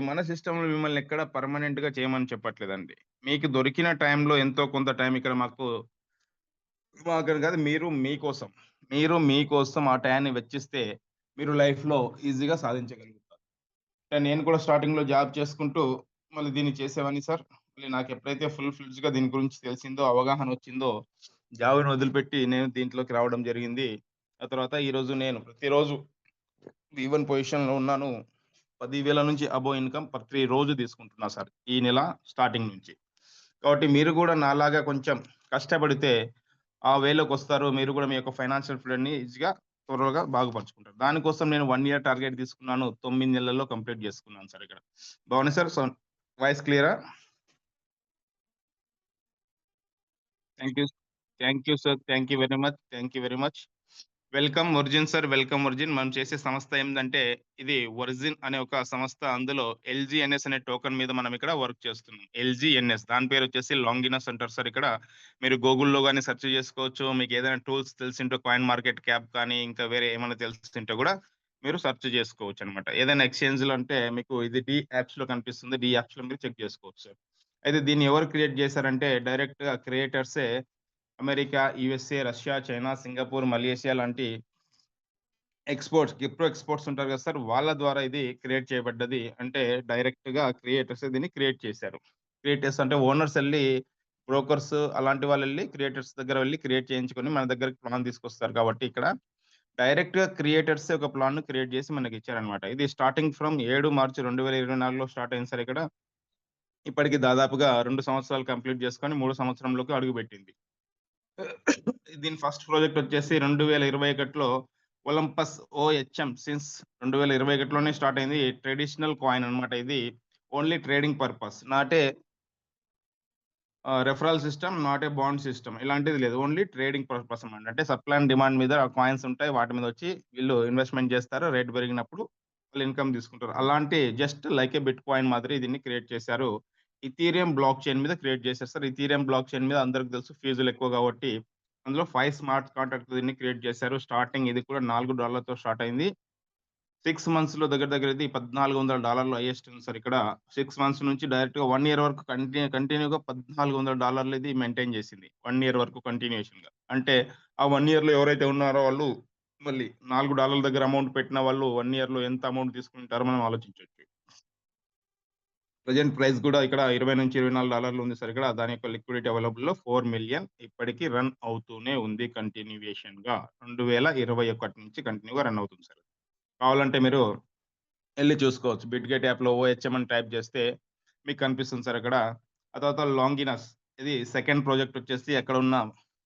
మన సిస్టమ్‌లో మిమ్మల్ని ఎక్కడ పర్మనెంట్‌గా చేయమని చెప్పట్లేదండి. మీకు దొరికిన టైంలో ఎంతో కొంత టైం ఇక్కడ మాకని కాదు మీరు మీకోసం ఆ టయాన్ని వెచ్చిస్తే మీరు లైఫ్‌లో ఈజీగా సాధించగలుగుతారు. అంటే నేను కూడా స్టార్టింగ్‌లో జాబ్ చేసుకుంటూ మళ్ళీ దీన్ని చేసేవాడిని సార్. మళ్ళీ నాకెప్పుడైతే ఫుల్ ఫ్లెడ్జ్‌గా దీని గురించి తెలిసిందో, అవగాహన వచ్చిందో జాబ్‌ని వదిలిపెట్టి నేను దీంట్లోకి రావడం జరిగింది. ఆ తర్వాత ఈరోజు నేను ప్రతిరోజు V1 పొజిషన్‌లో ఉన్నాను. 10,000 నుంచి అబోవ్ ఇన్‌కమ్ ప్రతిరోజు తీసుకుంటున్నా సార్. ఈ నెల స్టార్టింగ్ నుంచి. కాబట్టి మీరు గూడా నాలాగా కొంచెం కష్టపడితే ఆ వేలోకొస్తారు. మీరు గూడా మీ యొక్క ఫైనాన్షియల్ ఫ్రీడమ్‌ని ఈజీగా త్వరగా బాగుపరుచుకుంటారు. దానికోసం నేను 1 ఇయర్ టార్గెట్ తీసుకున్నాను. 9 నెలల్లో కంప్లీట్ చేసుకున్నాను సార్ ఇక్కడ. బాగుంది సార్. వాయిస్ క్లియరా? Thank you. Thank you sir. Thank you very much. Thank you very much. Welcome origin sir. Welcome origin. మనం చేసే సంస్థ ఏందంటే, ఇది ఒరిజిన్ అనే ఒక సంస్థ. అందులో ఎల్‌జీఎన్‌ఎస్ అనే టోకెన్ మీద మనం ఇక్కడ వర్క్ చేస్తున్నాం. ఎల్‌జీఎన్‌ఎస్ దాని పేరొచ్చేసి లాంగినస్ అంటారు సార్ ఇక్కడ. మీరు గూగుల్‌లో గాని సెర్చ్ చేసుకోవచ్చు. మీకేదైనా టూల్స్ తెలిసుంటే కాయిన్ మార్కెట్ క్యాప్ కానీ, ఇంకా వేరే ఏమైనా తెలిసుంటే గూడా మీరు సెర్చ్ చేసుకోవచ్చనమాట. ఏదైనా ఎక్స్‌చేంజ్‌లో అంటే మీకు ఇది డి యాప్స్‌లో కనిపిస్తుంది. డి యాప్స్‌లో మీరు చెక్ చేసుకోవచ్చు సార్. అయితే దీన్ని ఎవరు క్రియేట్ చేశారంటే డైరెక్ట్‌గా క్రియేటర్సే America, USA, Russia, China, Singapore, Malaysia లాంటి క్రిప్టో ఎక్స్‌పోర్ట్స్ ఉంటారు కదా సార్! వాళ్ళ ద్వారా ఇది క్రియేట్ చేయబడ్డది. అంటే డైరెక్ట్‌గా క్రియేటర్సే దీన్ని క్రియేట్ చేశారు. క్రియేటర్స్ అంటే ఓనర్స్ ఎళ్లి బ్రోకర్స్ అలాంటి వాళ్ళెళ్లి క్రియేటర్స్ దగ్గర వెళ్లి క్రియేట్ చేయించుకొని మన దగ్గరికి ప్లాన్ తీసుకొస్తారు కాబట్టి ఇక్కడ డైరెక్ట్‌గా క్రియేటర్సే ఒక ప్లాన్‌ని క్రియేట్ చేసి మనకిచ్చారనమాట. ఇది స్టార్టింగ్ ఫ్రమ్ 7 మార్చి 2024లో స్టార్ట్ అయింది సార్ ఇక్కడ. ఇప్పటికి దాదాపుగా 2 సంవత్సరాలు కంప్లీట్ చేసుకొని, 3 సంవత్సరంలోకి అడుగుపెట్టింది. దీని ఫస్ట్ ప్రాజెక్ట్ వచ్చేసి 2021లో ఒలంపస్ ఓహెచ్ఎం సిన్స్ 2021లోనే స్టార్ట్ అయింది. ట్రెడిషనల్ కాయిన్ అన్నమాట ఇది. Only trading purpose. Referral system, not a bond system. ఇలాంటిది లేదు. ఓన్లీ ట్రేడింగ్ పర్పస్ అన్నమాట. అంటే సప్లై అండ్ డిమాండ్ మీద కాయిన్స్ ఉంటాయి. వాటి మీద వచ్చి వీళ్ళు ఇన్వెస్ట్‌మెంట్ చేస్తారు. రేట్ పెరిగినప్పుడు వాళ్ళు ఇన్‌కమ్ తీసుకుంటారు. అలాంటి జస్ట్ లైక్ ఏ బిట్ కాయిన్ మాదిరి దీన్ని క్రియేట్ చేశారు. ఇథీరియం బ్లాక్ చైన్ మీద క్రియేట్ చేశారు సార్. ఇథీరియం బ్లాక్ చైన్ మీద అందరికి తెలుసు ఫీజులు ఎక్కువ కాబట్టి అందులో 5 స్మార్ట్ కాంట్రాక్ట్ దీన్ని క్రియేట్ చేశారు. స్టార్టింగ్ ఇది కూడా $4తో స్టార్ట్ అయింది. 6 మంత్స్‌లో దగ్గర దగ్గర ఇది $1,400 హైయెస్ట్ ఉంది సార్ ఇక్కడ. 6 మంత్స్ నుంచి డైరెక్ట్‌గా 1 ఇయర్ వరకు కంటిన్యూ‌గా $1,400 ఇది మెయింటైన్ చేసింది. 1 ఇయర్ వరకు కంటిన్యూయేషన్‌గా. అంటే ఆ 1 ఇయర్‌లో ఎవరైతే ఉన్నారో వాళ్ళు మళ్ళీ $4 దగ్గర అమౌంట్ పెట్టిన వాళ్ళు 1 ఇయర్‌లో ఎంత అమౌంట్ తీసుకుంటారో మనం ఆలోచించొచ్చు. ప్రెజెంట్ ప్రైస్ కూడా ఇక్కడ $20-24 ఉంది సార్ ఇక్కడ. దాని యొక్క లిక్విడిటీ అవైలబుల్‌లో 4,000,000 ఇప్పటికి రన్ అవుతూనే ఉంది కంటిన్యూయేషన్‌గా. 2021 నుంచి కంటిన్యూ‌గా రన్ అవుతుంది సార్. కావాలంటే మీరు ఎళ్లి చూసుకోవచ్చు. బిట్‌గెట్ యాప్‌లో ఓహెచ్ఎం అని టైప్ చేస్తే మీకు కనిపిస్తుంది సార్ అక్కడ. ఆ తర్వాత లాంగినస్ ఇది సెకండ్ ప్రాజెక్ట్ వచ్చేసి అక్కడున్న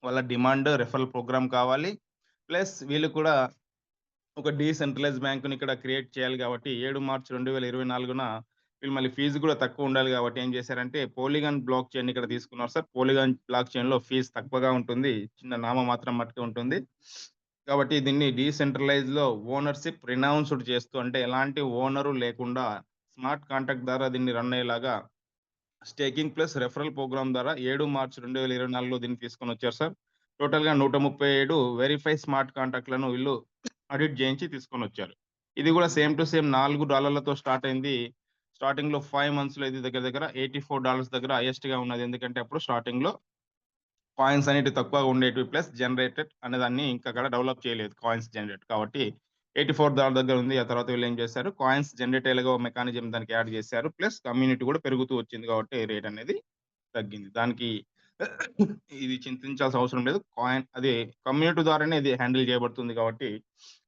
వాళ్ళ డిమాండ్ రెఫరల్ ప్రోగ్రామ్ కావాలి. ప్లస్ వీళ్ళు కూడా ఒక డీసెంట్రలైజ్డ్ బ్యాంక్‌ని ఇక్కడ క్రియేట్ చేయాలి కాబట్టి 7 మార్చ్ 2024 వీళ్ళు మళ్ళీ ఫీస్ కూడా తక్కువ ఉండాలి కాబట్టి ఏం చేశారంటే పోలిగాన్ బ్లాక్ చైన్‌ని ఇక్కడ తీసుకున్నారు సార్. పోలిగాన్ బ్లాక్ చైన్‌లో ఫీస్ తక్కువగా ఉంటుంది. చిన్న నామమాత్రం మట్టుకే ఉంటుంది. కాబట్టి దీన్ని డీసెంట్రలైజ్డ్‌లో ఓనర్‌షిప్ రినౌన్స్‌డ్ చేస్తూ అంటే ఎలాంటి ఓనరు లేకుండా స్మార్ట్ కాంట్రాక్ట్ ద్వారా దీన్ని రన్ అయ్యేలాగా స్టేకింగ్ ప్లస్ రెఫరల్ ప్రోగ్రామ్ ద్వారా 7 మార్చ్ 2024లో దీన్ని తీసుకొనొచ్చారు సార్. టోటల్‌గా 137 వెరిఫై స్మార్ట్ కాంట్రాక్ట్‌లను వీళ్ళు ఆడిట్ చేయించి తీసుకొనొచ్చారు. ఇది కూడా సేమ్ టు సేమ్ $4తో స్టార్ట్ అయింది. స్టార్టింగ్‌లో 5 మంత్స్‌లో ఇది దగ్గర దగ్గర $84 దగ్గర హైయెస్ట్‌గా ఉన్నది. ఎందుకంటే అప్పుడు స్టార్టింగ్‌లో కాయిన్స్ అనేటివి తక్కువగా ఉండేటివి. ప్లస్ జనరేటెడ్ అనేదాన్ని ఇంకా అక్కడ డెవలప్ చేయలేదు. కాయిన్స్ జనరేట్ కాబట్టి $84 దగ్గర ఉంది. ఆ తర్వాత వీళ్ళేం చేశారు కాయిన్స్ జనరేట్ అయ్యేలాగా ఓ మెకానిజం దానికి యాడ్ చేశారు. ప్లస్ కమ్యూనిటీ కూడా పెరుగుతూ వచ్చింది కాబట్టి రేట్ అనేది తగ్గింది. దానికి ఇది చింతించాల్సిన అవసరం లేదు. అది కమ్యూనిటీ ద్వారానే ఇది హ్యాండిల్ చేయబడుతుంది కాబట్టి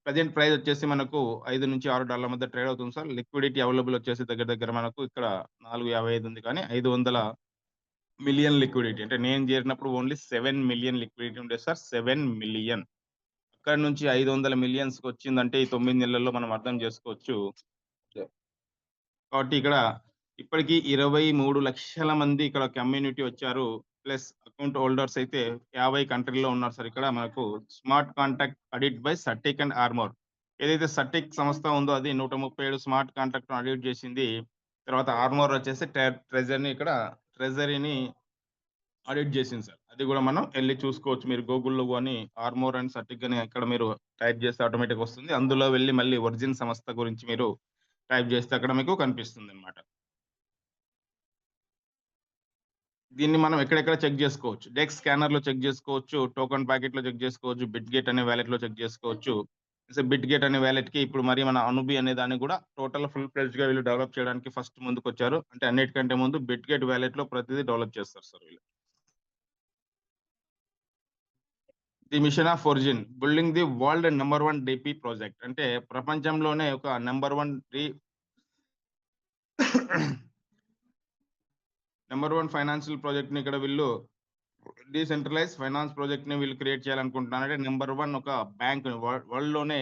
ప్రెజెంట్ ప్రైస్ వచ్చేసి మనకు $5-6 మధ్య ట్రేడ్ అవుతుంది సార్. లిక్విడిటీ అవైలబుల్ వచ్చేసి దగ్గర దగ్గర మనకు ఇక్కడ 4.55 ఉంది కానీ 500,000,000 లిక్విడిటీ. అంటే నేను చేరినప్పుడు ఓన్లీ 7,000,000 లిక్విడిటీ ఉండేది సార్. 7,000,000 అక్కడి నుంచి 500,000,000కి వచ్చిందంటే ఈ 9 నెలల్లో మనం అర్థం చేసుకోవచ్చు. కాబట్టి ఇక్కడ ఇప్పటికి 23,00,000 మంది ఇక్కడ కమ్యూనిటీ వచ్చారు. ప్లస్ అకౌంట్ హోల్డర్స్ అయితే 50 కంట్రీ‌లో ఉన్నారు సార్ ఇక్కడ మనకు smart contract audit by CertiK and Armor. ఏదైతే సట్టిక్ సంస్థ ఉందో అది 137 స్మార్ట్ కాంట్రాక్ట్‌ను ఆడిట్ చేసింది. తర్వాత ఆర్మోర్ వచ్చేసి ట్రెజరీని ఆడిట్ చేసింది సార్. అది గూడా మనం ఎళ్లి చూసుకోవచ్చు. మీరు గూగుల్‌లో గాని ఆర్మోర్ అండ్ సట్టిక్ అని అక్కడ మీరు టైప్ చేస్తే ఆటోమేటిక్‌గా వస్తుంది. అందులో వెళ్లి మళ్ళీ ఒరిజిన్ సంస్థ గురించి మీరు టైప్ చేస్తే అక్కడ మీకు కనిపిస్తుందన్నమాట. దీన్ని మనం ఎక్కడెక్కడ చెక్ జేసుకోవచ్చు. డెక్స్ స్కానర్‌లో చెక్ జేసుకోవచ్చు. టోకెన్ ప్యాకెట్‌లో చెక్ జేసుకోవచ్చు. బిట్‌గేట్ అనే వాలెట్‌లో చెక్ జేసుకోవచ్చు. బిట్‌గేట్ అనే వాలెట్‌కి ఇప్పుడు మరి మన అనుబి అనే దాన్ని గూడా టోటల్ ఫుల్ ఫ్లెడ్జ్‌గా వీళ్ళు డెవలప్ చేయడానికి ఫస్ట్ ముందుకొచ్చారు. అంటే అన్నిటికంటే ముందు బిట్‌గేట్ వాలెట్‌లో ప్రతిదీ డెవలప్ చేస్తారు సార్ వీళ్ళు. The machine of origin building the world number 1 DP project. అంటే ప్రపంచంలోనే ఒక నంబర్ 1 నంబర్ 1 ఫైనాన్షియల్ ప్రాజెక్ట్‌ని ఇక్కడ వీళ్ళు డీసెంట్రలైజ్ ఫైనాన్స్ ప్రాజెక్ట్‌ని వీళ్ళు క్రియేట్ చేయాలనుకుంటున్నారు. అంటే నంబర్ 1 ఒక బ్యాంక్‌ని వరల్డ్‌లోనే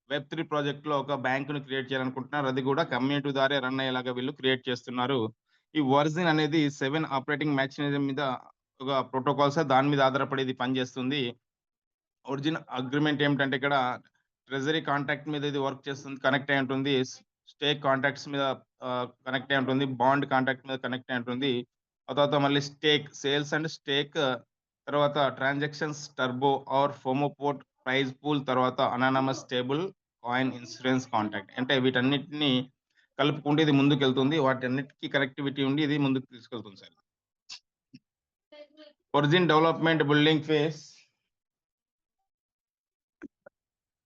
వెబ్3 ప్రాజెక్ట్‌లో ఒక బ్యాంక్‌ని క్రియేట్ చేయాలనుకుంటున్నారు. అది కూడా కమ్యూనిటీ ద్వారే రన్ అయ్యేలాగా వీళ్ళు క్రియేట్ చేస్తున్నారు. ఈ వర్జిన్ అనేది 7 ఆపరేటింగ్ మెకానిజం మీద ఒక ప్రోటోకాల్స్ దాని మీద ఆధారపడి ఇది పనిచేస్తుంది. ఒరిజినల్ అగ్రీమెంట్ ఏమిటంటే ఇక్కడ ట్రెజరీ కాంట్రాక్ట్ మీద ఇది వర్క్ చేస్తుంది. కనెక్ట్ అయ్యి ఉంటుంది. స్టేక్ కాంట్రాక్ట్స్ మీద కనెక్ట్ అయ్యి ఉంటుంది. బాండ్ కాంట్రాక్ట్ మీద కనెక్ట్ అయ్యి ఉంటుంది. ఆ తర్వాత మళ్ళీ స్టేక్, సేల్స్ అండ్ స్టేక్ తర్వాత transactions, turbo or fomoport, prize pool తర్వాత anonymous table, coin insurance contract. అంటే వీటన్నిటిని కలుపుకుంటూ ఇది ముందుకెళ్తుంది. వాటన్నిటికి కనెక్టివిటీ ఉండి ఇది ముందుకు తీసుకెళ్తుంది sir. Origin development building phase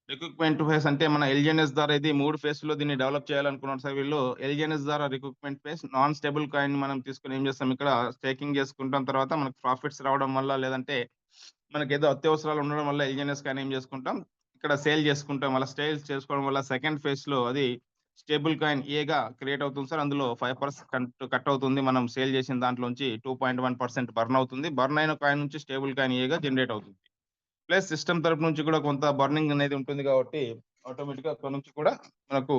recruitment phase అంటే మన ఎల్‌జిఎన్‌ఎస్ ద్వారా ఇది 3 ఫేజ్‌లో దీన్ని డెవలప్ చేయాలనుకున్నారు సార్ వీళ్ళు. ఎల్‌జిఎన్‌ఎస్ ద్వారా రిక్రూట్‌మెంట్ ఫేజ్ నాన్ స్టేబుల్ కాయిన్‌ని మనం తీసుకొని ఏం చేస్తాం ఇక్కడ స్టేకింగ్ చేసుకుంటాం. తర్వాత మనకు ప్రాఫిట్స్ రావడం వల్ల లేదంటే మనకేదో అత్యవసరాలు ఉండడం వల్ల ఎల్‌జిఎన్‌ఎస్ కాయిన్ ఏం చేసుకుంటాం ఇక్కడ సేల్ చేసుకుంటాం. అలా సేల్స్ చేసుకోవడం వల్ల సెకండ్ ఫేజ్‌లో అది స్టేబుల్ కాయిన్ ఏగా క్రియేట్ అవుతుంది సార్. అందులో 5% కట్ అవుతుంది. మనం సేల్ చేసిన దాంట్లోంచి 2.1% బర్న్ అవుతుంది. బర్న్ అయిన కాయిన్ నుంచి స్టేబుల్ కాయిన్ ఏగా జనరేట్ అవుతుంది. ప్లస్ సిస్టమ్ తరపు నుంచి కూడా కొంత బర్నింగ్ అనేది ఉంటుంది కాబట్టి ఆటోమేటిక్‌గా అక్కడి నుంచి కూడా మనకు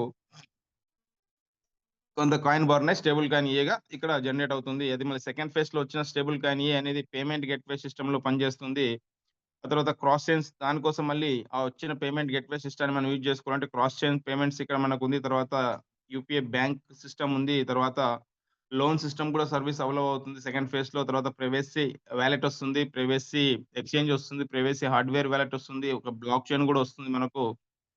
కొంత కాయిన్ బర్న్ అయ్యి స్టేబుల్ కాయిన్ ఏగా ఇక్కడ జనరేట్ అవుతుంది. అది మళ్ళీ సెకండ్ ఫేజ్‌లో వచ్చిన స్టేబుల్ కాయిన్ ఏ అనేది పేమెంట్ గేట్‌వే సిస్టమ్‌లో పనిచేస్తుంది. ఆ తర్వాత క్రాస్ చైన్స్ దానికోసం మళ్ళీ ఆ వచ్చిన పేమెంట్ గేట్‌వే సిస్టమ్‌ని మనం యూజ్ చేసుకోవాలంటే క్రాస్ చైన్ పేమెంట్స్ ఇక్కడ మనకుంది. తర్వాత యూపీఐ బ్యాంక్ సిస్టమ్ ఉంది. తర్వాత లోన్ సిస్టమ్ కూడా సర్వీస్ అవైలబుల్ అవుతుంది సెకండ్ ఫేజ్‌లో. తర్వాత ప్రైవసీ వాలెట్ వస్తుంది. ప్రైవసీ ఎక్స్‌చేంజ్ వస్తుంది. ప్రైవసీ హార్డ్‌వేర్ వాలెట్ వస్తుంది. ఒక బ్లాక్ చైన్ కూడా వస్తుంది మనకు.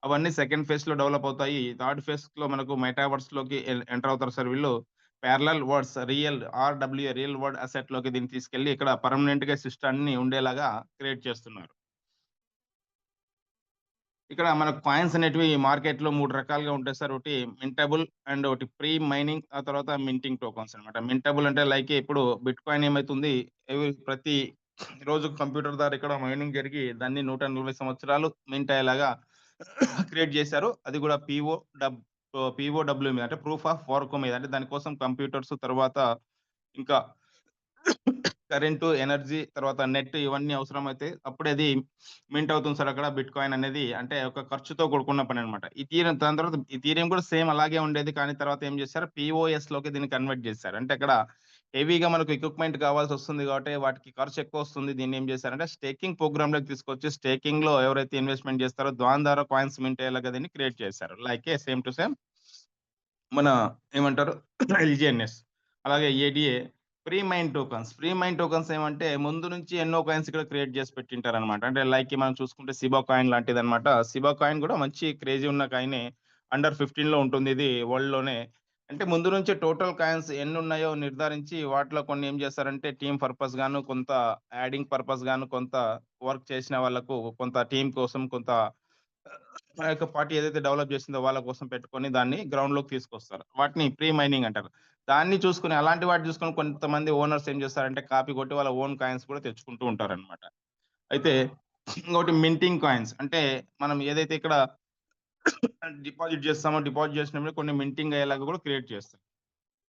అవన్నీ సెకండ్ ఫేజ్‌లో డెవలప్ అవుతాయి. థర్డ్ ఫేజ్‌లో మనకు మెటావర్స్‌లోకి ఎంటర్ అవుతారు సార్ వీళ్ళు. Parallel words real RWA real world అసెట్‌లోకి దీన్ని తీసుకెళ్ళి ఇక్కడ పర్మనెంట్‌గా సిస్టమ్‌ని ఉండేలాగా క్రియేట్ చేస్తున్నారు. ఇక్కడ మనకు కాయిన్స్ అనేటివి మార్కెట్‌లో 3 రకాలుగా ఉంటాయి సార్. ఒకటి మింటబుల్ అండ్ ఒకటి ప్రీ మైనింగ్ ఆ తర్వాత మింటింగ్ టోకెన్స్ అన్నమాట. మింటబుల్ అంటే లైక్ ఇప్పుడు బిట్‌కాయిన్ ఏమైతుంది ప్రతి రోజు కంప్యూటర్ ద్వారా ఇక్కడ మైనింగ్ జరిగి దాన్ని 140 సంవత్సరాలు మింట్ అయ్యేలాగా క్రియేట్ చేశారు. అది కూడా పీఓడబ్ల్యూ మీద అంటే ప్రూఫ్ ఆఫ్ వర్క్ మీద. అంటే దాని కోసం కంప్యూటర్స్ తర్వాత ఇంకా కరెంటు, ఎనర్జీ తర్వాత నెట్ ఇవన్నీ అవసరమైతే అప్పుడే అది మింట్ అవుతుంది సార్ అక్కడ బిట్‌కాయిన్ అనేది. అంటే ఒక ఖర్చుతో కూడుకున్న పననమాట. ఈథీరియం దాని తర్వాత ఈథీరియం కూడా సేమ్ అలాగే ఉండేది. కానీ తర్వాత ఏం చేశారు పీఓఎస్‌లోకి దీన్ని కన్వర్ట్ చేశారు. అంటే అక్కడ హెవీగా మనకు ఎక్విప్‌మెంట్ కావాల్సొస్తుంది కాబట్టి వాటికి ఖర్చు ఎక్కువొస్తుంది. దీన్నేం చేశారంటే స్టేకింగ్ ప్రోగ్రామ్‌లోకి తీసుకొచ్చి స్టేకింగ్‌లో ఎవరైతే ఇన్వెస్ట్‌మెంట్ చేస్తారో దాని ద్వారా కాయిన్స్ మింట్ అయ్యేలాగా దీన్ని క్రియేట్ చేశారు. లైక్ సేమ్ టు సేమ్ మన ఏమంటారు ఎల్‌జిఎన్‌ఎస్. అలాగే ఏడీఏ ఫ్రీ మైండ్ టోకెన్స్ ఏమంటే ముందు నుంచి ఎన్నో కాయిన్స్ ఇక్కడ క్రియేట్ చేసి పెట్టింటారనమాట. అంటే లైక్ మనం చూసుకుంటే సిబా కాయిన్ లాంటిదనమాట. సిబా కాయిన్ కూడా మంచి క్రేజీ ఉన్న కాయినే. అండర్ 15లో ఉంటుంది ఇది వరల్డ్‌లోనే. అంటే ముందు నుంచే టోటల్ కాయిన్స్ ఎన్నున్నాయో నిర్ధారించి వాటిలో కొన్ని ఏం చేస్తారంటే టీమ్ పర్పస్ గాను, కొంత యాడింగ్ పర్పస్ గాను, కొంత వర్క్ చేసిన వాళ్ళకు కొంత టీమ్ కోసం కొంత ఆ యొక్క పార్టీ ఏదైతే డెవలప్ చేసిందో వాళ్ళ కోసం పెట్టుకొని దాన్ని గ్రౌండ్‌లోకి తీసుకొస్తారు. వాటిని ప్రీ మైనింగ్ అంటారు. దాన్ని చూసుకొని అలాంటి వాటిని చూసుకొని కొంతమంది ఓనర్స్ ఏం చేస్తారంటే కాపీ కొట్టి వాళ్ళ ఓన్ కాయిన్స్ కూడా తెచ్చుకుంటూ ఉంటారనమాట. అయితే ఇంకోటి మింటింగ్ కాయిన్స్ అంటే మనం ఏదైతే ఇక్కడ డిపాజిట్ చేస్తామో డిపాజిట్ చేసినప్పుడు కొన్ని మింటింగ్ అయ్యేలాగా కూడా క్రియేట్ చేస్తాం.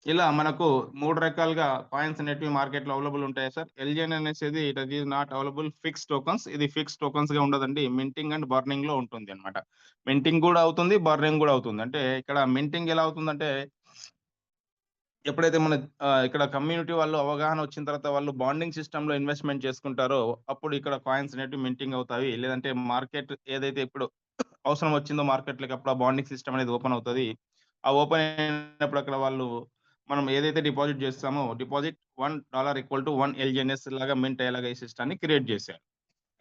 ఇలా మనకు 3 రకాలుగా కాయిన్స్ అనేటివి మార్కెట్‌లో అవైలబుల్ ఉంటాయి సార్. ఎల్‌జిఎన్ అనేసేది that is not available fixed tokens. ఇది ఫిక్స్డ్ టోకెన్స్‌గా ఉండదండి. మింటింగ్ అండ్ బర్నింగ్‌లో ఉంటుందన్నమాట. మింటింగ్ గూడా అవుతుంది. బర్నింగ్ గూడా అవుతుంది. అంటే ఇక్కడ మింటింగ్ ఎలా అవుతుందంటే ఎప్పుడైతే మన ఇక్కడ కమ్యూనిటీ వాళ్ళు అవగాహన వచ్చిన తర్వాత వాళ్ళు బాండింగ్ సిస్టమ్‌లో ఇన్వెస్ట్‌మెంట్ చేసుకుంటారో అప్పుడు ఇక్కడ కాయిన్స్ అనేటివి మింటింగ్ అవుతాయి. లేదంటే మార్కెట్ ఏదైతే ఇప్పుడు అవసరం వచ్చిందో మార్కెట్‌లోకి అప్పుడు ఆ బాండింగ్ సిస్టమ్ అనేది ఓపెన్ అవుతది. ఆ ఓపెన్ అయినప్పుడు అక్కడ వాళ్ళు మనం ఏదైతే డిపాజిట్ చేస్తామో డిపాజిట్ $1 ఈక్వల్ టు 1 ఎల్‌జిఎన్ఎస్ లాగా మింట్ అయ్యేలాగా ఈ సిస్టమ్‌ని క్రియేట్ చేశారు.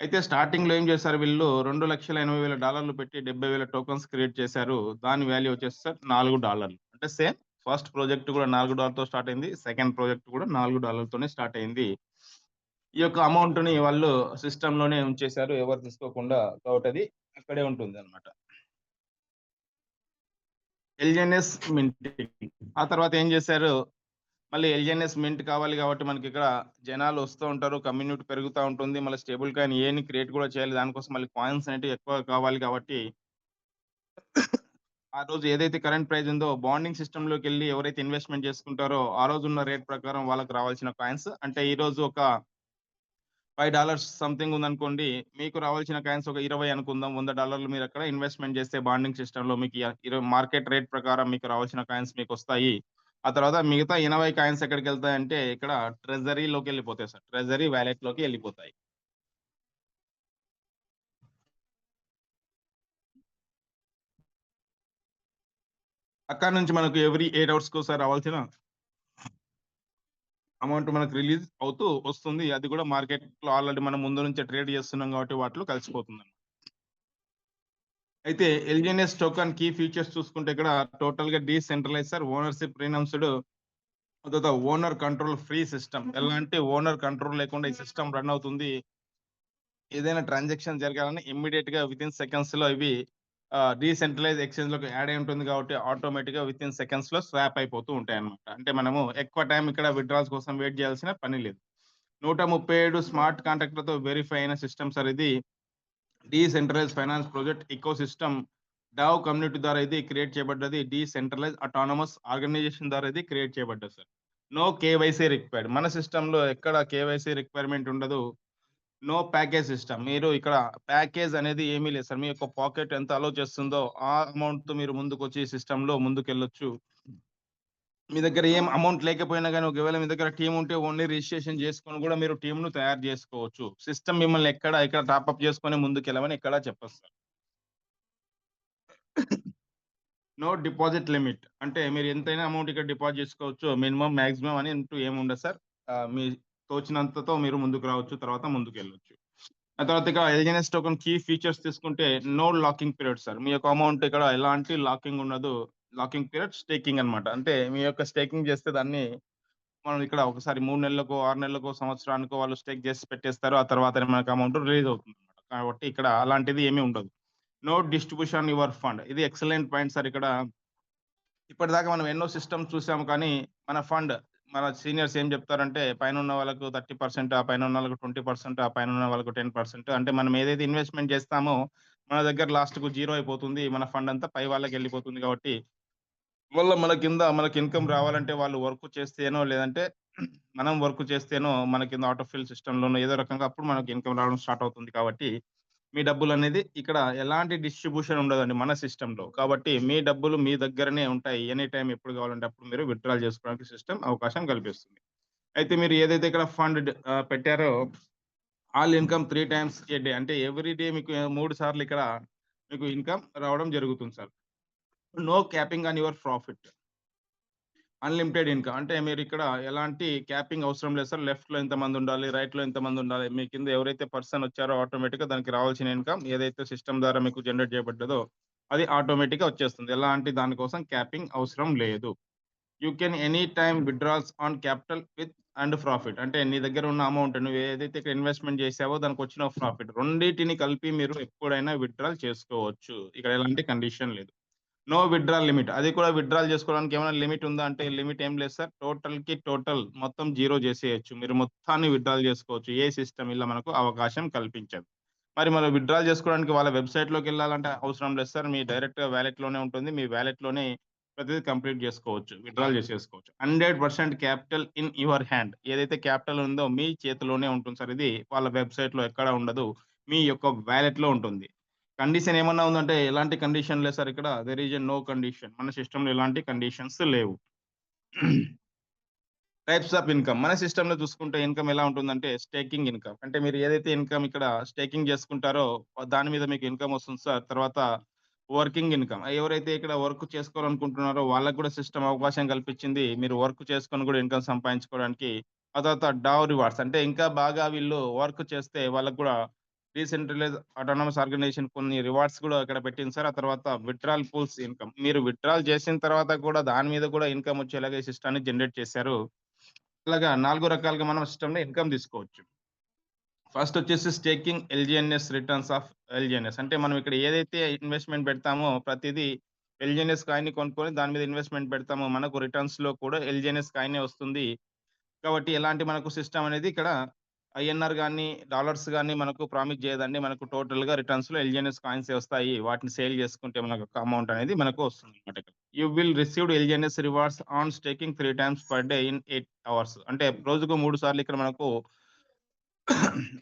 అయితే స్టార్టింగ్‌లో ఏం చేశారు వీళ్ళు $2,80,000 పెట్టి 70,000 టోకెన్స్ క్రియేట్ చేశారు. దాని వాల్యూ వచ్చేసి సార్ $4. అంటే సేమ్ ఫస్ట్ ప్రాజెక్ట్ కూడా $4తో స్టార్ట్ అయింది. సెకండ్ ప్రాజెక్ట్ కూడా $4తోనే స్టార్ట్ అయింది. ఈ యొక్క అమౌంట్‌ని వాళ్ళు సిస్టమ్‌లోనే ఉంచేశారు. ఎవరు తీసుకోకుండా. కాబట్టి అది అక్కడే ఉంటుందన్నమాట. ఎల్‌జీఎన్‌ఎస్ మింటింగ్. ఆ తర్వాత ఏం చేశారు, మళ్ళీ ఎల్‌జీఎన్‌ఎస్ మింట్ కావాలి కాబట్టి మనకిక్కడ జనాలు వస్తూ ఉంటారు. కమ్యూనిటీ పెరుగుతా ఉంటుంది. మళ్ళీ స్టేబుల్ కాయిన్ ఏని క్రియేట్ కూడా చేయాలి. దానికోసం మళ్ళీ కాయిన్స్ అనేటివి ఎక్కువ కావాలి కాబట్టి, ఆ రోజు ఏదైతే కరెంట్ ప్రైస్ ఉందో బాండింగ్ సిస్టమ్‌లోకెళ్ళి ఎవరైతే ఇన్వెస్ట్‌మెంట్ చేసుకుంటారో, ఆ రోజున్న రేట్ ప్రకారం వాళ్ళకి రావాల్సిన కాయిన్స్ అంటే ఈరోజు ఒక $5 సంథింగ్ ఉందనుకోండి. మీకు రావాల్సిన కాయిన్స్ ఒక 20 అనుకుందాం. $100 మీరక్కడ ఇన్వెస్ట్‌మెంట్ చేస్తే బాండింగ్ సిస్టమ్‌లో మీకు మార్కెట్ రేట్ ప్రకారం మీకు రావాల్సిన కాయిన్స్ మీకొస్తాయి. ఆ తర్వాత మిగతా 80 కాయిన్స్ ఎక్కడికెళ్తాయంటే ఇక్కడ ట్రెజరీలోకెళ్ళిపోతాయి సార్. ట్రెజరీ వాలెట్‌లోకి ఎళ్ళిపోతాయి. అక్కడి నుంచి మనకు ఎవ్రీ 8 అవర్స్‌కోసారి రావాల్సిన అమౌంట్ మనకు రిలీజ్ అవుతూ వస్తుంది. అది కూడా మార్కెట్‌లో ఆల్రెడీ మనం ముందు నుంచే ట్రేడ్ చేస్తున్నాం కాబట్టి వాటిలో కలిసిపోతుందండి. అయితే ఎల్‌జీఎన్‌ఎస్ టోకెన్ కీ ఫీచర్స్ చూసుకుంటే ఇక్కడ టోటల్‌గా డీసెంట్రలైజ్ సార్. ఓనర్‌షిప్ రినౌన్స్‌డ్ తర్వాత ఓనర్ కంట్రోల్ ఫ్రీ సిస్టమ్. ఎలాంటి ఓనర్ కంట్రోల్ లేకుండా ఈ సిస్టమ్ రన్ అవుతుంది. ఏదైనా ట్రాన్సాక్షన్ జరగాలని ఇమ్మీడియేట్‌గా వితిన్ సెకండ్స్‌లో ఇవి డీసెంట్రలైజ్ ఎక్స్‌చేంజ్‌లోకి యాడ్ అయి ఉంటుంది కాబట్టి ఆటోమేటిక్‌గా వితిన్ సెకండ్స్‌లో స్వాప్ అయిపోతూ ఉంటాయన్నమాట. అంటే మనము ఎక్కువ టైం ఇక్కడ విత్‌డ్రాల్స్ కోసం వెయిట్ చేయాల్సిన పని లేదు. 137 స్మార్ట్ కాంట్రాక్ట్‌లతో వెరిఫై అయిన సిస్టమ్ సార్ ఇది. Decentralize finance project ecosystem DAO community ద్వారా ఇది క్రియేట్ చేయబడ్డది. డీసెంట్రలైజ్ ఆటానమస్ ఆర్గనైజేషన్ ద్వారా ఇది క్రియేట్ చేయబడ్డది సార్. No KYC required. మన సిస్టమ్‌లో ఎక్కడ కేవైసీ రిక్వైర్మెంట్ ఉండదు. No package system. మీరు ఇక్కడ ప్యాకేజ్ అనేది ఏమీ లేదు సార్. మీ యొక్క పాకెట్ ఎంత అలో చేస్తుందో ఆ అమౌంట్‌తో మీరు ముందుకొచ్చి సిస్టమ్‌లో ముందుకెళ్ళొచ్చు. మీ దగ్గర ఏం అమౌంట్ లేకపోయినా గాని ఒకవేళ మీ దగ్గర టీమ్ ఉంటే ఓన్లీ రిజిస్ట్రేషన్ చేసుకొని కూడా మీరు టీమ్‌ను తయారు చేసుకోవచ్చు. సిస్టమ్ మిమ్మల్ని ఇక్కడ టాపప్ చేసుకొని ముందుకెళ్ళమని ఎక్కడా చెప్పదు సార్. No deposit limit. అంటే మీరు ఎంతైనా అమౌంట్ ఇక్కడ డిపాజిట్ చేసుకోవచ్చు. మినిమమ్, మాక్సిమం అని అంటూ ఏముండదు సార్. మీ తోచినంతతో మీరు ముందుకు రావచ్చు. తర్వాత ముందుకెళ్ళొచ్చు. ఆ తర్వాత ఇక ఎల్‌జీఎస్ టోకెన్ కీ ఫీచర్స్ తీసుకుంటే నో లాకింగ్ పీరియడ్ సార్. మీ యొక్క అమౌంట్ ఇక్కడ ఎలాంటి లాకింగ్ ఉండదు. లాకింగ్ పీరియడ్ స్టేకింగ్ అన్నమాట. అంటే మీ యొక్క స్టేకింగ్ చేస్తే దాన్ని మనం ఇక్కడ ఒకసారి 3 నెలలకో, 6 నెలలకో, సంవత్సరానికో వాళ్ళు స్టేక్ చేసి పెట్టేస్తారు. ఆ తర్వాతనే మనకు అమౌంట్ రిలీజ్ అవుతుందన్నమాట. కాబట్టి ఇక్కడ అలాంటిది ఏమీ ఉండదు. No distribution your fund. ఇది ఎక్సలెంట్ పాయింట్ సార్ ఇక్కడ. ఇప్పటిదాకా మనం ఎన్నో సిస్టమ్స్ చూసాము కానీ, మన ఫండ్ మన సీనియర్స్ ఏం చెప్తారంటే, పైనున్న వాళ్ళకు 30%, ఆ పైనున్న వాళ్ళకు 20%, ఆ పైనున్న వాళ్ళకు 10% అంటే మనం ఏదైతే ఇన్వెస్ట్‌మెంట్ చేస్తామో, మన దగ్గర లాస్ట్‌కు జీరో అయిపోతుంది. మన ఫండ్ అంతా పై వాళ్ళకెళ్ళిపోతుంది కాబట్టి, మళ్ళా మన కింద మనకి ఇన్‌కమ్ రావాలంటే వాళ్ళు వర్క్ చేస్తేనో, లేదంటే మనం వర్క్ చేస్తేనో మన కింద ఆటో ఫిల్ సిస్టమ్‌లోనో ఏదో రకంగా అప్పుడు మనకి ఇన్‌కమ్ రావడం స్టార్ట్ అవుతుంది కాబట్టి, మీ డబ్బులనేది ఇక్కడ ఎలాంటి డిస్ట్రిబ్యూషన్ ఉండదండి మన సిస్టమ్‌లో. కాబట్టి మీ డబ్బులు మీ దగ్గరనే ఉంటాయి. ఎనీ టైమ్ ఎప్పుడు కావాలంటే అప్పుడు మీరు విత్‌డ్రాల్ చేసుకోవడానికి సిస్టమ్ అవకాశం కల్పిస్తుంది. అయితే మీరు ఏదైతే ఇక్కడ పెట్టారో all income 3 times a day అంటే ఎవ్రీ డే మీకు 3 సార్లు ఇక్కడ మీకు ఇన్‌కమ్ రావడం జరుగుతుంది సార్. No capping on your profit. Unlimited income. అంటే మీరిక్కడ ఎలాంటి క్యాపింగ్ అవసరం లేదు సార్. లెఫ్ట్‌లో ఎంతమందుండాలి, రైట్‌లో ఎంతమందుండాలి, మీ కింద ఎవరైతే పర్సన్ వచ్చారో ఆటోమేటిక్‌గా దానికి రావాల్సిన ఇన్‌కమ్ ఏదైతే సిస్టమ్ ద్వారా మీకు జనరేట్ చేయబడ్డదో, అది ఆటోమేటిక్‌గా వచ్చేస్తుంది. ఎలాంటి దాని కోసం క్యాపింగ్ అవసరం లేదు. You can any time withdrawals on capital with and profit. అంటే నీ దగ్గర ఉన్న అమౌంట్ నువ్వు ఏదైతే ఇక్కడ ఇన్వెస్ట్‌మెంట్ చేసావో దానికొచ్చిన ప్రాఫిట్ రెండిటిని కలిపి మీరు ఎప్పుడైనా విత్‌డ్రాల్ చేసుకోవచ్చు. ఇక్కడ ఎలాంటి కండిషన్ లేదు. No withdrawal limit. అది కూడా విత్‌డ్రాల్ చేసుకోవడానికి ఏమైనా లిమిట్ ఉందా అంటే లిమిట్ ఏం లేదు సార్. టోటల్ మొత్తం జీరో చేసేయొచ్చు. మీరు మొత్తాన్ని విత్‌డ్రాల్ చేసుకోవచ్చు. ఏ సిస్టమ్ ఇలా మనకు అవకాశం కల్పించదు. మరి మనం విత్‌డ్రాల్ చేసుకోవడానికి వాళ్ళ వెబ్‌సైట్‌లోకెళ్ళాలంటే అవసరం లేదు సార్. మీ డైరెక్ట్‌గా వాలెట్‌లోనే ఉంటుంది. మీ వాలెట్‌లోనే ప్రతిది కంప్లీట్ చేసుకోవచ్చు. విత్‌డ్రాల్ చేసేసుకోవచ్చు. 100% క్యాపిటల్ ఇన్ యువర్ హ్యాండ్. ఏదైతే క్యాపిటల్ ఉందో మీ చేతిలోనే ఉంటుంది సార్ ఇది. వాళ్ళ వెబ్‌సైట్‌లో ఎక్కడ ఉండదు. మీ యొక్క వాలెట్‌లో ఉంటుంది. కండిషన్ ఏమన్నా ఉందంటే ఎలాంటి కండిషన్ లేదు సార్ ఇక్కడ. There is a no condition. మన సిస్టమ్‌లో ఎలాంటి కండిషన్స్ లేవు. Types of income. మన సిస్టమ్‌లో చూసుకుంటే ఇన్‌కమ్ ఎలా ఉంటుందంటే స్టేకింగ్ ఇన్‌కమ్. అంటే మీరు ఏదైతే ఇన్‌కమ్ ఇక్కడ స్టేకింగ్ చేసుకుంటారో దాని మీద మీకు ఇన్‌కమ్ వస్తుంది సార్. తర్వాత వర్కింగ్ ఇన్‌కమ్. ఎవరైతే ఇక్కడ వర్క్ చేసుకోవాలనుకుంటున్నారో వాళ్ళకి కూడా సిస్టమ్ అవకాశం కల్పించింది. మీరు వర్క్ చేసుకొని కూడా ఇన్‌కమ్ సంపాదించుకోవడానికి. ఆ తర్వాత డావ్ రివార్డ్స్ అంటే ఇంకా బాగా వీళ్ళు వర్క్ చేస్తే వాళ్ళకి కూడా డీసెంట్రలైజ్ ఆటోనమస్ ఆర్గనైజేషన్ కొన్ని రివార్డ్స్ కూడా ఇక్కడ పెట్టింది సార్. ఆ తర్వాత విత్‌డ్రాయల్ పూల్స్ ఇన్‌కమ్. మీరు విత్‌డ్రాయల్ చేసిన తర్వాత కూడా దాని మీద కూడా ఇన్‌కమ్ వచ్చేలాగా ఈ సిస్టమ్‌ని జనరేట్ చేశారు. ఇలాగా 4 రకాలుగా మనం సిస్టమ్‌లో ఇన్‌కమ్ తీసుకోవచ్చు. ఫస్ట్ వచ్చేసి స్టేకింగ్ ఎల్‌జీఎన్‌ఎస్ రిటర్న్స్ ఆఫ్ ఎల్‌జీఎన్‌ఎస్. అంటే మనం ఇక్కడ ఏదైతే ఇన్వెస్ట్‌మెంట్ పెడతామో ప్రతిదీ ఎల్‌జీఎన్‌ఎస్ కాయిన్‌ని కొనుక్కొని దాని మీద ఇన్వెస్ట్‌మెంట్ పెడతామో మనకు రిటర్న్స్‌లో కూడా ఎల్‌జీఎన్‌ఎస్ కాయినే వస్తుంది. కాబట్టి ఎలాంటి మనకు సిస్టమ్ అనేది ఇక్కడ ఐఎన్ఆర్ గాని, డాలర్స్ గాని మనకు ప్రామిస్ చేయదండి. మనకు టోటల్‌గా రిటర్న్స్‌లో ఎల్‌జీఎన్‌ఎస్ కాయిన్సే వస్తాయి. వాటిని సేల్ చేసుకుంటే మనకు ఒక అమౌంట్ అనేది మనకు వస్తుందన్నమాట ఇక్కడ. You will received LGNs rewards on staking 3 times per day in 8 hours. అంటే రోజుకు 3 సార్లు ఇక్కడ మనకు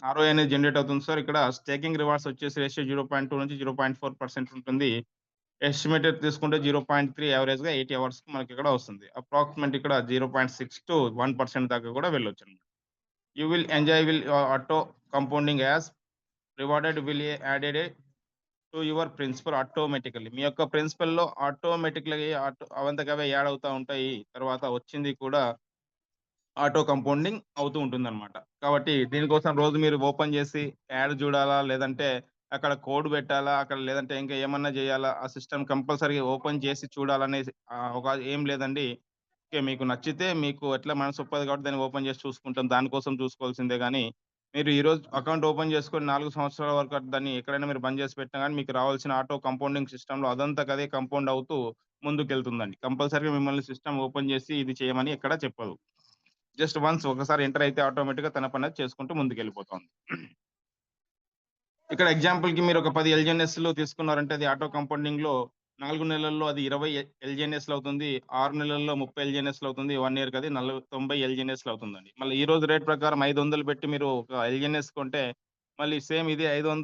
ఆర్‌ఓఐ అనేది జనరేట్ అవుతుంది సార్. ఇక్కడ స్టేకింగ్ రివార్డ్స్ వచ్చేసి రేషియో 0.2 నుంచి 0.4% ఉంటుంది. ఎస్టిమేటెడ్ తీసుకుంటే 0.3 యావరేజ్‌గా 80 అవర్స్‌కి మనకిక్కడ వస్తుంది. అప్రాక్సిమేట్ ఇక్కడ 0.6-1% దాకా కూడా వెళ్ళొచ్చన్నమాట. You will enjoy auto compounding as rewarded will added to your principal automatically. మీ యొక్క ప్రిన్సిపల్‌లో ఆటోమేటిక్‌లీ అవంతకు అవే యాడ్ అవుతా ఉంటాయి. తర్వాత వచ్చింది కూడా ఆటో కంపౌండింగ్ అవుతూ ఉంటుందన్నమాట. కాబట్టి దీనికోసం రోజు మీరు ఓపెన్ చేసి యాడ్ చూడాలా? లేదంటే అక్కడ కోడ్ పెట్టాలా? అక్కడ లేదంటే ఇంకా ఏమన్నా చేయాలా? ఆ సిస్టమ్ కంపల్సరీగా ఓపెన్ చేసి చూడాలనేసి ఒక ఏం లేదండి. ఓకే. మీకు నచ్చితే మీకు ఎట్లా మనసొప్పదు కాబట్టి దాన్ని ఓపెన్ చేసి చూసుకుంటాం. దానికోసం చూసుకోవాల్సిందే గానీ, మీరు ఈరోజు అకౌంట్ ఓపెన్ చేసుకొని 4 సంవత్సరాల వరకు దాన్ని ఎక్కడైనా మీరు బంద్ చేసి పెట్టినా గానీ, మీకు రావాల్సిన ఆటో కంపౌండింగ్ సిస్టమ్‌లో అదంతకదే కంపౌండ్ అవుతూ ముందుకెళ్తుందండి. కంపల్సరీగా మిమ్మల్ని సిస్టమ్ ఓపెన్ చేసి ఇది చేయమని ఎక్కడ చెప్పదు. జస్ట్ వన్స్ ఒకసారి ఎంటర్ అయితే ఆటోమేటిక్‌గా తన పని అది చేసుకుంటూ ముందుకెళ్ళిపోతుంది. ఇక్కడ ఎగ్జాంపుల్‌కి మీరు ఒక 10 ఎల్‌జీఎన్ఎస్‌లు తీసుకున్నారంటే అది ఆటో కంపౌండింగ్‌లో 4 నెలల్లో అది 20 ఎల్‌జీఎన్ఎస్‌లు అవుతుంది. 6 నెలల్లో 30 ఎల్‌జీఎన్ఎస్‌లు అవుతుంది. 1 ఇయర్‌కి అది 90 ఎల్‌జీఎన్ఎస్‌లు అవుతుందండి. మళ్ళీ ఈ రోజు రేట్ ప్రకారం 500 పెట్టి మీరు ఒక ఎల్‌జీఎన్ఎస్ కొంటే మళ్ళీ సేమ్ ఇదే రూ.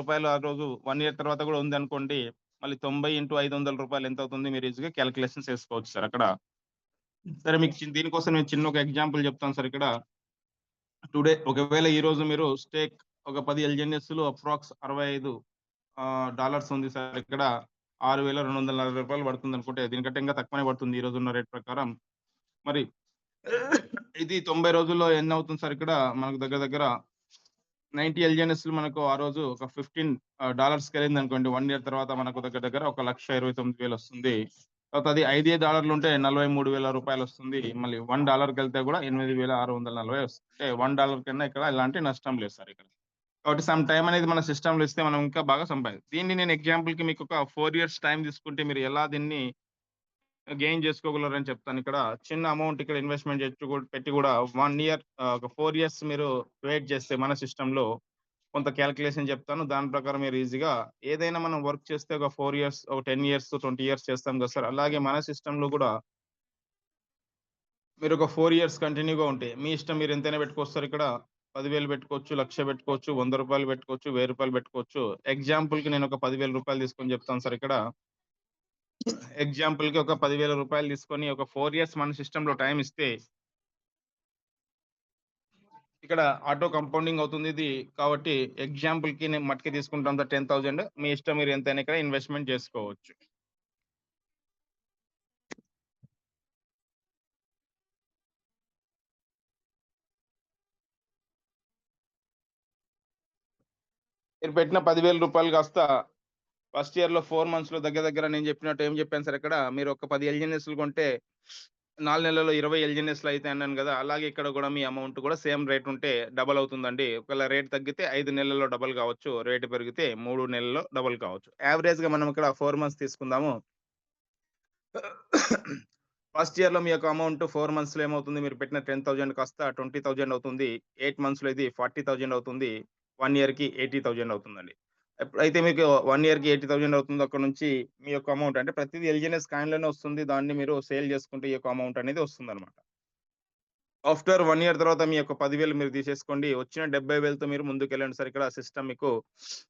500 ఆ రోజు 1 ఇయర్ తర్వాత కూడా ఉందనుకోండి. మళ్ళీ 90 ఇంటూ రూ. 500 ఎంత అవుతుంది? మీరు ఈజీగా కాలిక్యులేషన్స్ చేసుకోవచ్చు సార్ అక్కడ. సరే మీకు దీనికోసం నేను చిన్న ఒక ఎగ్జాంపుల్ చెప్తాను సార్ ఇక్కడ. టుడే ఒకవేళ ఈరోజు మీరు స్టేక్ ఒక 10 ఎల్‌జీఎన్ఎస్‌లు అప్రాక్స్ 65 డాలర్స్ ఉంది సార్ ఇక్కడ. రూ. 6,240 పడుతుందనుకుంటే దీనికంటే ఇంకా తక్కువనే పడుతుంది ఈ రోజున్న రేట్ ప్రకారం. మరి ఇది 90 రోజుల్లో ఎన్నవుతుంది సార్ ఇక్కడ మనకు దగ్గర దగ్గర 90 ఎల్‌జీఎన్ఎస్‌లు మనకు ఆ రోజు ఒక 15 డాలర్స్‌కెళ్ళిందనుకోండి. 1 ఇయర్ తర్వాత మనకు దగ్గర దగ్గర ఒక 1,29,000 వస్తుంది. తర్వాత అది $5 ఉంటే రూ. 43,000 వస్తుంది. మళ్ళీ $1 కూడా 8,640 వస్తుంది. అంటే $1 కన్నా ఇక్కడ ఎలాంటి నష్టం లేదు సార్ ఇక్కడ. కాబట్టి సమ్ టైమ్ అనేది మన సిస్టమ్‌లో ఇస్తే మనం ఇంకా బాగా దీన్ని నేను ఎగ్జాంపుల్‌కి మీకొక 4 ఇయర్స్ టైమ్ తీసుకుంటే మీరు ఎలా దీన్ని గెయిన్ చేసుకోగలరని చెప్తాను ఇక్కడ. చిన్న అమౌంట్ ఇక్కడ ఇన్వెస్ట్‌మెంట్ పెట్టి కూడా 1 ఇయర్ ఒక 4 ఇయర్స్ మీరు వెయిట్ చేస్తే మన సిస్టమ్‌లో కొంత కాలిక్యులేషన్ చెప్తాను. దాని ప్రకారం మీరు ఈజీగా ఏదైనా మనం వర్క్ చేస్తే ఒక 4 ఇయర్స్, ఒక 10 ఇయర్స్, 20 ఇయర్స్ చేస్తాం కదా సార్! అలాగే మన సిస్టమ్‌లో కూడా మీరొక 4 ఇయర్స్ కంటిన్యూ‌గా ఉంటే, మీ ఇష్టం మీరు ఎంతైనా పెట్టుకోవచ్చు సార్ ఇక్కడ. 10,000 పెట్టుకోవచ్చు, 1,00,000 పెట్టుకోవచ్చు, రూ. 100 పెట్టుకోవచ్చు, రూ. 1000 పెట్టుకోవచ్చు. ఎగ్జాంపుల్‌కి నేను ఒక రూ. 10,000 తీసుకొని చెప్తాను సార్ ఇక్కడ. ఎగ్జాంపుల్‌కి ఒక రూ. 10,000 తీసుకొని ఒక 4 ఇయర్స్ మన సిస్టమ్‌లో టైమ్ ఇస్తే, ఇక్కడ ఆటో కంపౌండింగ్ అవుతుంది ఇది. కాబట్టి ఎగ్జాంపుల్‌కి నేను మట్టుకు తీసుకుంటాను సార్ 10,000 మీ ఇష్టం మీరు ఎంతైనా ఇక్కడ ఇన్వెస్ట్‌మెంట్ చేసుకోవచ్చు. మీరు పెట్టిన రూ. 10,000 కాస్త ఫస్ట్ ఇయర్‌లో 4 మంత్స్‌లో దగ్గర దగ్గర నేను చెప్పినట్టు ఏం చెప్పాను సార్ ఇక్కడ, మీరు ఒక 10 ఎల్‌జీఎన్ఎస్‌లు కొంటే 4 నెలల్లో 20 ఎల్‌జీఎన్ఎస్‌లు అయితాయి అన్నాను గదా! అలాగే ఇక్కడ గూడా మీ అమౌంట్ కూడా సేమ్ రేట్ ఉంటే డబుల్ అవుతుందండి. ఒకవేళ రేట్ తగ్గితే 5 నెలల్లో డబుల్ కావచ్చు. రేట్ పెరిగితే 3 నెలల్లో డబుల్ కావచ్చు. యావరేజ్‌గా మనం ఇక్కడ 4 మంత్స్ తీసుకుందాము. ఫస్ట్ ఇయర్‌లో మీ యొక్క అమౌంట్ 4 మంత్స్‌లో ఏమవుతుంది? మీరు పెట్టిన 10,000 కాస్త 20,000 అవుతుంది. 8 మంత్స్‌లో ఇది 40,000 అవుతుంది. 1 ఇయర్‌కి 80,000 అవుతుందండి. ఎప్పుడైతే మీకు 1 ఇయర్‌కి 80,000 అవుతుందో అక్కడి నుంచి మీ యొక్క అమౌంట్ అంటే ప్రతిది ఎల్‌జీఎన్ఎస్ కాయిన్‌లోనే వస్తుంది. దాన్ని మీరు సేల్ చేసుకుంటే ఈ యొక్క అమౌంట్ అనేది వస్తుందన్నమాట. ఆఫ్టర్ 1 ఇయర్ తర్వాత మీ యొక్క 10,000 మీరు తీసేసుకోండి. వచ్చిన 70,000తో మీరు ముందుకెళ్ళండి సార్. ఇక్కడ సిస్టమ్ మీకు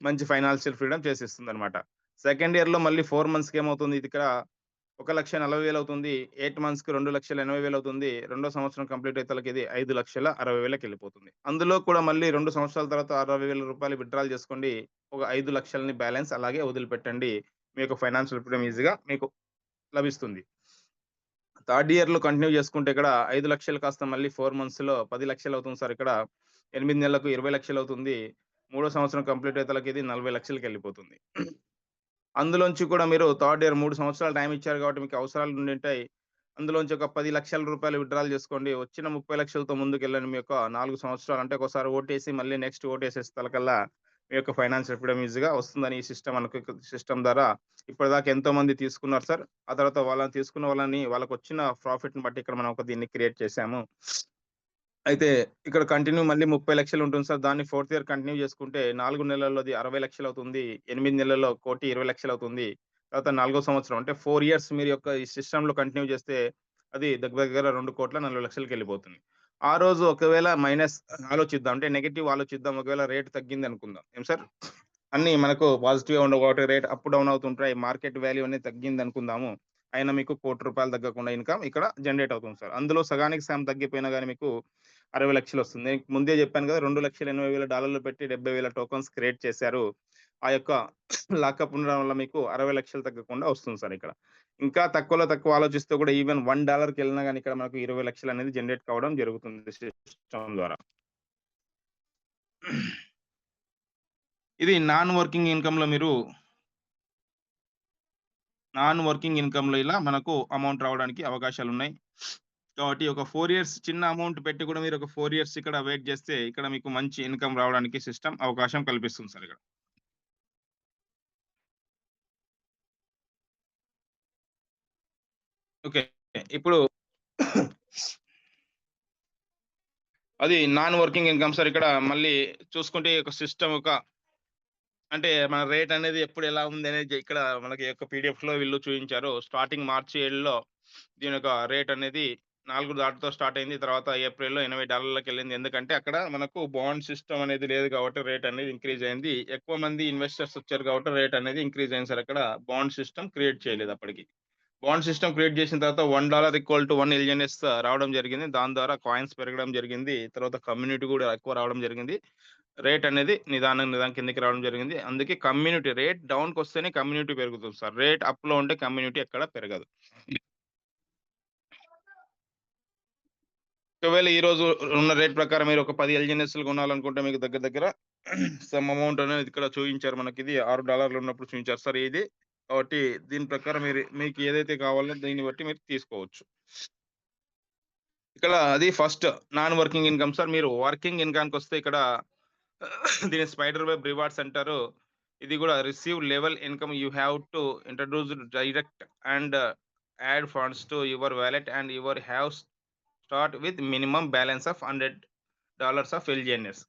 మంచి ఫైనాన్షియల్ ఫ్రీడమ్ చేసిస్తుందన్నమాట. సెకండ్ ఇయర్‌లో మళ్ళీ 4 మంత్స్‌కి ఏమవుతుంది? ఇది ఇక్కడ 1,40,000 అవుతుంది. 8 మంత్స్‌కి 2,80,000 అవుతుంది. రెండో సంవత్సరం కంప్లీట్ అయ్యేతలకి ఇది 5,60,000కెళ్ళిపోతుంది. అందులో కూడా మళ్ళీ 2 సంవత్సరాల తర్వాత రూ. 60,000 విత్‌డ్రాల్ చేసుకోండి. ఒక 5,00,000ని బ్యాలెన్స్ అలాగే వదిలిపెట్టండి. మీ యొక్క ఫైనాన్షియల్ ఫ్రీడమ్ ఈజీగా మీకు లభిస్తుంది. థర్డ్ ఇయర్‌లో కంటిన్యూ చేసుకుంటే ఇక్కడ 5,00,000 కాస్త మళ్ళీ 4 మంత్స్‌లో 10,00,000 అవుతుంది సార్ ఇక్కడ. 8 నెలలకు 20,00,000 అవుతుంది. మూడో సంవత్సరం కంప్లీట్ అయ్యేతలకి ఇది 40,00,000కెళ్ళిపోతుంది. అందులోంచి కూడా మీరు థర్డ్ ఇయర్ 3 సంవత్సరాలు టైమ్ ఇచ్చారు కాబట్టి మీకు అవసరాలు ఉండింటాయి. అందులోంచి ఒక రూ. 10,00,000 విత్‌డ్రాల్ చేసుకోండి. వచ్చిన 30,00,000తో ముందుకెళ్ళండి. మీ యొక్క 4 సంవత్సరాలు అంటే ఒకోసారి ఓటేసి మళ్ళీ నెక్స్ట్ ఓటేసేస్తలకల్లా మీ యొక్క ఫైనాన్షియల్ ఫ్రీడమ్ ఈజీగా వస్తుందని ఈ సిస్టమ్ సిస్టమ్ ద్వారా ఇప్పటిదాకా ఎంతోమంది తీసుకున్నారు సార్. ఆ తర్వాత వాళ్ళని తీసుకున్న వాళ్ళని వాళ్ళకొచ్చిన ప్రాఫిట్‌ని బట్టి ఇక్కడ మనం ఒక దీన్ని క్రియేట్ చేసాము. అయితే ఇక్కడ కంటిన్యూ మళ్ళీ 30,00,000 ఉంటుంది సార్. దాన్ని ఫోర్త్ ఇయర్ కంటిన్యూ చేసుకుంటే 4 నెలల్లోది 60,00,000 అవుతుంది. 8 నెలల్లో 1,20,00,000 అవుతుంది. తర్వాత నాలుగో సంవత్సరం అంటే 4 ఇయర్స్ మీరు యొక్క ఈ సిస్టమ్‌లో కంటిన్యూ చేస్తే అది దగ్గర దగ్గర 2,40,00,000కెళ్ళిపోతుంది. ఆ రోజు ఒకవేళ మైనస్ ఆలోచిద్దాం. అంటే నెగెటివ్ ఆలోచిద్దాం. ఒకవేళ రేట్ తగ్గిందనుకుందాం. ఏం సార్? అన్నీ మనకు పాజిటివ్‌గా ఉండవు కాబట్టి రేట్ అప్, డౌన్ అవుతుంటాయి. మార్కెట్ వాల్యూ అనేది తగ్గిందనుకుందాము. అయినా మీకు రూ. 1,00,00,000 తగ్గకుండా ఇన్‌కమ్ ఇక్కడ జనరేట్ అవుతుంది సార్. అందులో సగానికి సగం తగ్గిపోయినా గాని మీకు 60,00,000 వస్తుంది. నేను ముందే చెప్పాను కదా! $2,80,000 పెట్టి 70,000 టోకెన్స్ క్రియేట్ చేశారు. ఆ యొక్క లాకప్ ఉండడం వల్ల మీకు 60,00,000 తగ్గకుండా వస్తుంది సార్ ఇక్కడ. ఇంకా తక్కువలో తక్కువ ఆలోచిస్తే కూడా ఈవెన్ $1కెళ్ళినా గాని ఇక్కడ మనకు 20,00,000 అనేది జనరేట్ కావడం జరుగుతుంది సిస్టమ్ ద్వారా. ఇది నాన్ వర్కింగ్ ఇన్‌కమ్‌లో ఇలా మనకు అమౌంట్ రావడానికి అవకాశాలున్నాయి. కాబట్టి ఒక 4 ఇయర్స్ చిన్న అమౌంట్ పెట్టి కూడా మీరు ఒక 4 ఇయర్స్ ఇక్కడ వెయిట్ చేస్తే ఇక్కడ మీకు మంచి ఇన్‌కమ్ రావడానికి సిస్టమ్ అవకాశం కల్పిస్తుంది సార్ ఇక్కడ. ఓకే. ఇప్పుడు అది నాన్ వర్కింగ్ ఇన్‌కమ్ సార్. ఇక్కడ మళ్ళీ చూసుకుంటే ఒక సిస్టమ్ ఒక అంటే మన రేట్ అనేది ఎప్పుడు ఎలా ఉందనేది ఇక్కడ మనకి యొక్క పీడీఎఫ్‌లో వీళ్ళు చూయించారు. స్టార్టింగ్ మార్చి 7లో దీని యొక్క రేట్ అనేది 4 దాటితో స్టార్ట్ అయింది. తర్వాత ఏప్రిల్‌లో $80కెళ్ళింది. ఎందుకంటే అక్కడ మనకు బాండ్ సిస్టమ్ అనేది లేదు కాబట్టి రేట్ అనేది ఇంక్రీజ్ అయింది. ఎక్కువ మంది ఇన్వెస్టర్స్ వచ్చారు కాబట్టి రేట్ అనేది ఇంక్రీజ్ అయింది సార్. అక్కడ బాండ్ సిస్టమ్ క్రియేట్ చేయలేదు అప్పటికి. బాండ్ సిస్టమ్ క్రియేట్ చేసిన తర్వాత $1 ఈక్వల్ టు 1 ఎల్‌ఎన్‌ఎస్ రావడం జరిగింది. దాని ద్వారా కాయిన్స్ పెరగడం జరిగింది. తర్వాత కమ్యూనిటీ కూడా ఎక్కువ రావడం జరిగింది. రేట్ అనేది నిదానం కిందకి రావడం జరిగింది. అందుకే కమ్యూనిటీ రేట్ డౌన్‌కొస్తేనే కమ్యూనిటీ పెరుగుతుంది సార్. రేట్ అప్‌లో ఉంటే కమ్యూనిటీ ఎక్కడ పెరగదు. ఒకవేళ ఈరోజు ఉన్న రేట్ ప్రకారం మీరు ఒక 10 ఎల్‌జీఎన్ఎస్‌లు కొనాలనుకుంటే మీకు దగ్గర దగ్గర సమ్ అమౌంట్ అనేది ఇక్కడ చూయించారు మనకిది $6 ఉన్నప్పుడు చూయించారు సార్ ఇది. కాబట్టి దీని ప్రకారం మీకు ఏదైతే కావాలో దీన్ని బట్టి మీరు తీసుకోవచ్చు. ఇక్కడ అది first non working income sir. మీరు వర్కింగ్ ఇన్‌కమ్‌కొస్తే ఇక్కడ దీన్ని స్పైడర్ వెబ్ రివార్డ్స్ అంటారు. ఇది గూడా receive level income you have to introduce direct and add funds to your wallet and your have start with minimum balance of $100 of LGNs.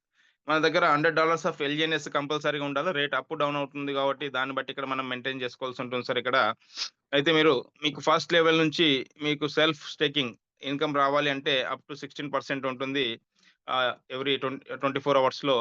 మన దగ్గర $100 of ఎల్‌జీఎన్ఎస్ కంపల్సరీగా ఉండాలి. రేట్ అప్, డౌన్ అవుతుంది కాబట్టి దాన్ని బట్టి ఇక్కడ మనం మెయింటైన్ చేసుకోవాల్సి ఉంటుంది సార్ ఇక్కడ. అయితే మీకు ఫస్ట్ లెవెల్ నుంచి మీకు సెల్ఫ్ స్టేకింగ్ ఇన్‌కమ్ రావాలి అంటే అప్ టు 16% ఉంటుంది. ఎవ్రీ 24 అవర్స్‌లో